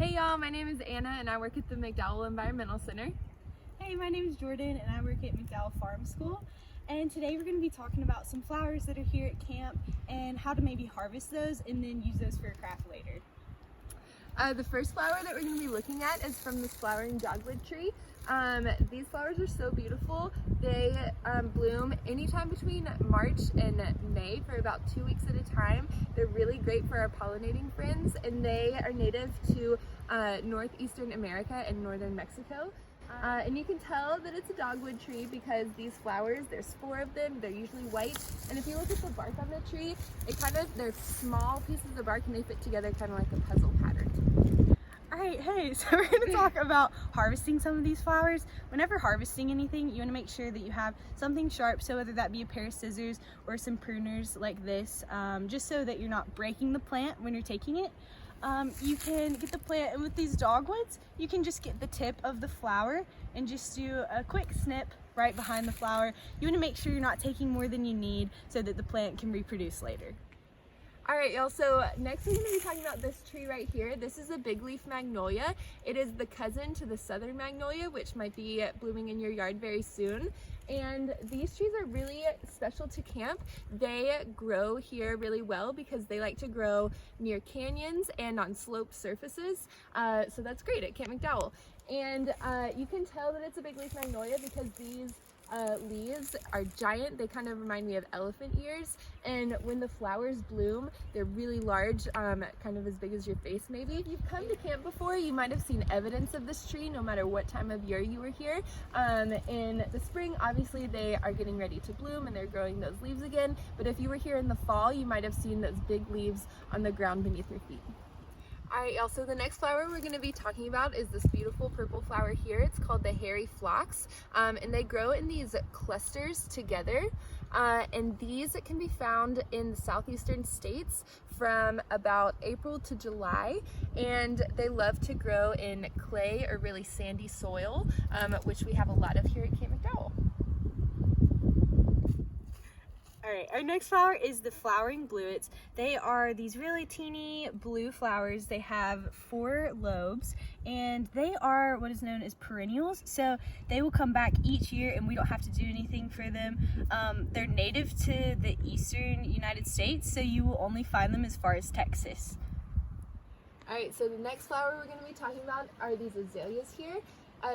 Hey y'all, my name is Anna and I work at the McDowell Environmental Center. Hey, my name is Jordan and I work at McDowell Farm School. And today we're going to be talking about some flowers that are here at camp and how to maybe harvest those and then use those for a craft later. The first flower that we're going to be looking at is from this flowering dogwood tree. These flowers are so beautiful. They bloom anytime between March and May for about 2 weeks at a time. They're really great for our pollinating friends, and they are native to northeastern America and northern Mexico. And you can tell that it's a dogwood tree because these flowers, there's 4 of them, they're usually white, and if you look at the bark on the tree, they're small pieces of bark and they fit together kind of like a puzzle pattern. Alright, hey, so we're going to talk about harvesting some of these flowers. Whenever harvesting anything, you want to make sure that you have something sharp, so whether that be a pair of scissors or some pruners like this, just so that you're not breaking the plant when you're taking it. You can get the plant, and with these dogwoods, you can just get the tip of the flower and just do a quick snip right behind the flower. You want to make sure you're not taking more than you need so that the plant can reproduce later. Alright y'all, so next we're going to be talking about this tree right here. This is a big leaf magnolia. It is the cousin to the southern magnolia, which might be blooming in your yard very soon. And these trees are really special to camp. They grow here really well because they like to grow near canyons and on sloped surfaces. So that's great at Camp McDowell. And you can tell that it's a big leaf magnolia because these leaves are giant. They kind of remind me of elephant ears, and when the flowers bloom, they're really large, kind of as big as your face maybe. If you've come to camp before, you might have seen evidence of this tree no matter what time of year you were here. In the spring, obviously they are getting ready to bloom and they're growing those leaves again, but if you were here in the fall, you might have seen those big leaves on the ground beneath your feet. Alright y'all, so the next flower we're going to be talking about is this beautiful purple flower here. It's called the hairy phlox, and they grow in these clusters together, and these can be found in the southeastern states from about April to July, and they love to grow in clay or really sandy soil, which we have a lot of here at Camp McDowell. Alright, our next flower is the flowering bluets. They are these really teeny blue flowers. They have 4 lobes, and they are what is known as perennials. So they will come back each year and we don't have to do anything for them. They're native to the eastern United States, so you will only find them as far as Texas. Alright, so the next flower we're going to be talking about are these azaleas here.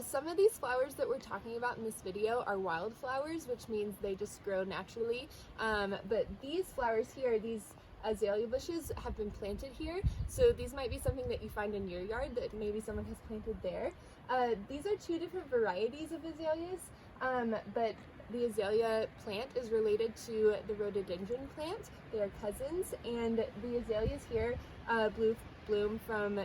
Some of these flowers that we're talking about in this video are wildflowers, which means they just grow naturally. But these flowers here, these azalea bushes, have been planted here. So these might be something that you find in your yard that maybe someone has planted there. These are 2 different varieties of azaleas, but the azalea plant is related to the rhododendron plant. They are cousins, and the azaleas here bloom from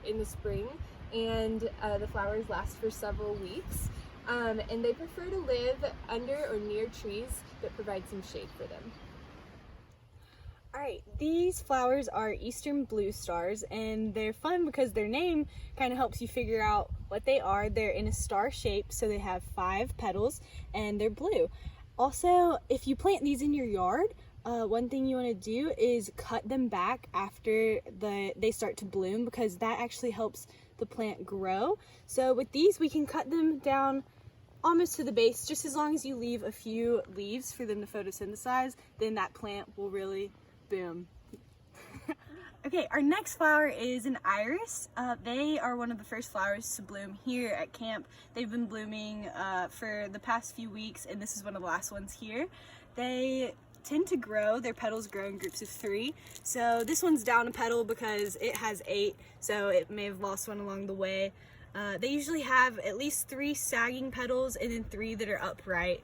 in the spring, and the flowers last for several weeks, and they prefer to live under or near trees that provide some shade for them. Alright, these flowers are eastern blue stars, and they're fun because their name kind of helps you figure out what they are. They're in a star shape, so they have 5 petals and they're blue. Also, if you plant these in your yard, one thing you want to do is cut them back after they start to bloom, because that actually helps the plant grow. So with these, we can cut them down almost to the base. Just as long as you leave a few leaves for them to photosynthesize, then that plant will really boom. Okay, our next flower is an iris. They are one of the first flowers to bloom here at camp. They've been blooming for the past few weeks, and this is one of the last ones here. They tend to grow, their petals grow in groups of 3. So this one's down a petal because it has 8, so it may have lost one along the way. They usually have at least 3 sagging petals and then 3 that are upright.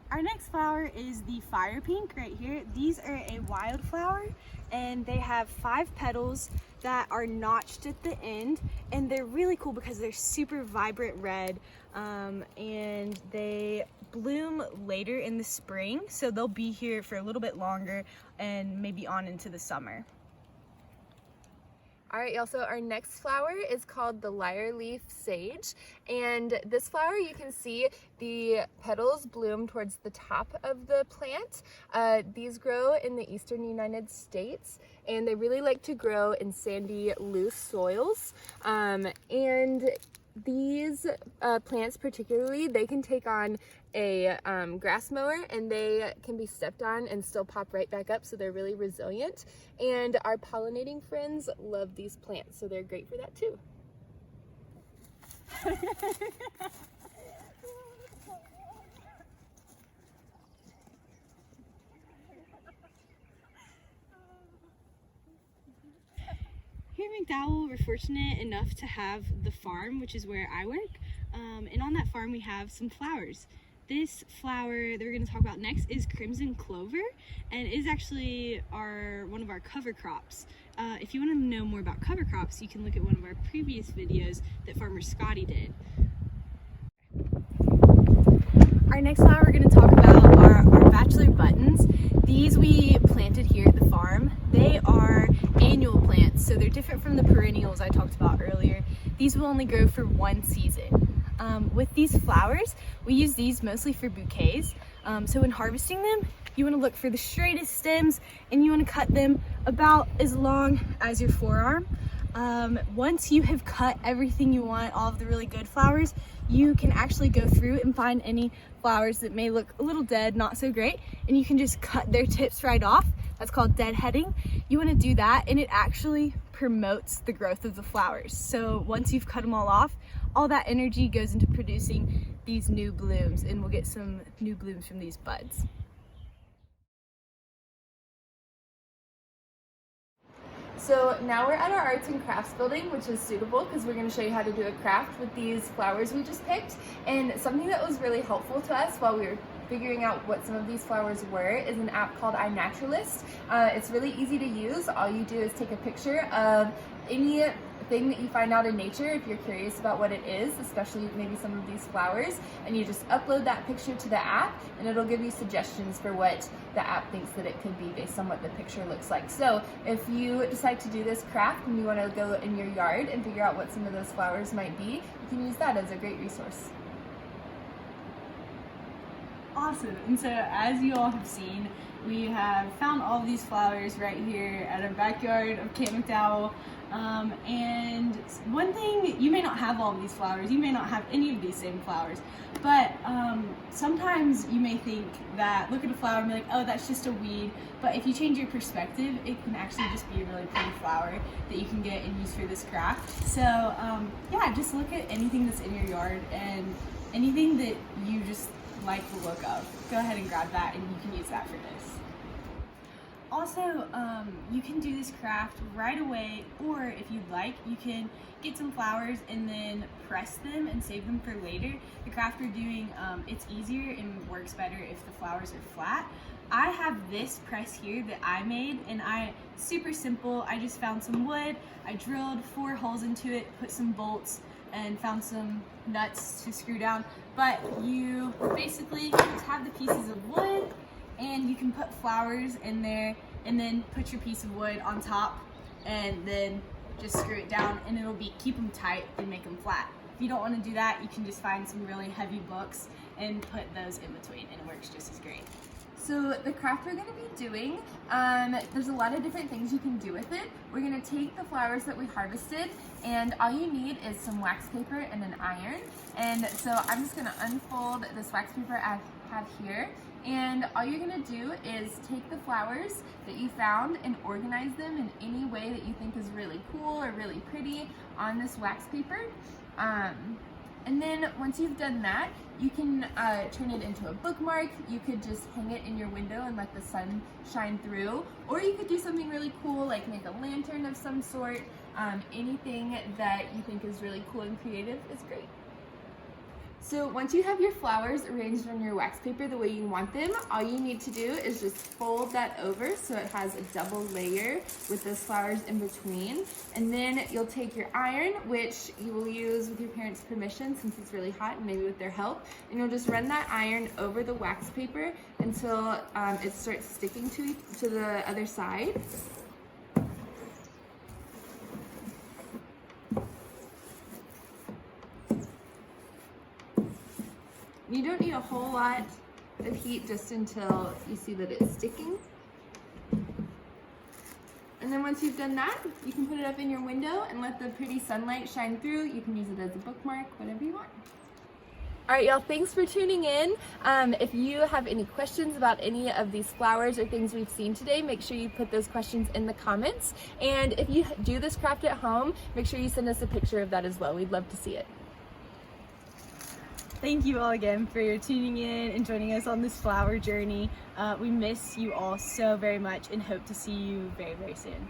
Our next flower is the fire pink right here. These are a wildflower, and they have 5 petals that are notched at the end, and they're really cool because they're super vibrant red, and they bloom later in the spring, so they'll be here for a little bit longer and maybe on into the summer. All right, y'all, so our next flower is called the Lyre leaf sage, and this flower, you can see the petals bloom towards the top of the plant. These grow in the eastern United States, and they really like to grow in sandy, loose soils, and these plants particularly, they can take on a grass mower and they can be stepped on and still pop right back up, so they're really resilient. And our pollinating friends love these plants, so they're great for that too. Here at McDowell, we're fortunate enough to have the farm, which is where I work, and on that farm we have some flowers. This flower that we're going to talk about next is crimson clover, and is actually one of our cover crops. If you want to know more about cover crops, you can look at one of our previous videos that Farmer Scotty did. Our next flower we're going to talk about are our bachelor buttons. These we planted here at the farm. They are annual plants, so they're different from the perennials I talked about earlier. These will only grow for one season. With these flowers, we use these mostly for bouquets. So when harvesting them, you want to look for the straightest stems, and you want to cut them about as long as your forearm. Once you have cut everything you want, all of the really good flowers, you can actually go through and find any flowers that may look a little dead, not so great, and you can just cut their tips right off. That's called deadheading. You want to do that, and it actually promotes the growth of the flowers. So once you've cut them all off, all that energy goes into producing these new blooms, and we'll get some new blooms from these buds. So now we're at our arts and crafts building, which is suitable because we're going to show you how to do a craft with these flowers we just picked. And something that was really helpful to us while we were figuring out what some of these flowers were is an app called iNaturalist. It's really easy to use. All you do is take a picture of anything that you find out in nature if you're curious about what it is, especially maybe some of these flowers, and you just upload that picture to the app and it'll give you suggestions for what the app thinks that it could be based on what the picture looks like. So if you decide to do this craft and you want to go in your yard and figure out what some of those flowers might be, you can use that as a great resource. Awesome. And so as you all have seen, we have found all of these flowers right here at our backyard of Camp McDowell. And one thing, you may not have all of these flowers, you may not have any of these same flowers, but sometimes you may think that, look at a flower and be like, oh, that's just a weed. But if you change your perspective, it can actually just be a really pretty flower that you can get and use for this craft. So yeah, just look at anything that's in your yard and anything that you just like the look of. Go ahead and grab that and you can use that for this. Also, you can do this craft right away, or if you'd like, you can get some flowers and then press them and save them for later. The craft we're doing, it's easier and works better if the flowers are flat. I have this press here that I made, and super simple. I just found some wood, I drilled 4 holes into it, put some bolts, and found some nuts to screw down. But you basically just have the pieces of wood, and you can put flowers in there and then put your piece of wood on top and then just screw it down, and it'll keep them tight and make them flat. If you don't want to do that, you can just find some really heavy books and put those in between, and it works just as great. So the craft we're going to be doing, there's a lot of different things you can do with it. We're going to take the flowers that we harvested, and all you need is some wax paper and an iron. And so I'm just going to unfold this wax paper I have here, and all you're going to do is take the flowers that you found and organize them in any way that you think is really cool or really pretty on this wax paper. And then once you've done that, you can turn it into a bookmark. You could just hang it in your window and let the sun shine through. Or you could do something really cool, like make a lantern of some sort. Anything that you think is really cool and creative is great. So once you have your flowers arranged on your wax paper the way you want them, all you need to do is just fold that over so it has a double layer with those flowers in between. And then you'll take your iron, which you will use with your parents' permission since it's really hot and maybe with their help, and you'll just run that iron over the wax paper until it starts sticking to the other side. don't need a whole lot of heat, just until you see that it's sticking. And then once you've done that, you can put it up in your window and let the pretty sunlight shine through. You can use it as a bookmark, whatever you want. All right, y'all, thanks for tuning in. If you have any questions about any of these flowers or things we've seen today, make sure you put those questions in the comments. And if you do this craft at home, make sure you send us a picture of that as well. We'd love to see it. Thank you all again for tuning in and joining us on this flower journey. We miss you all so very much and hope to see you very, very soon.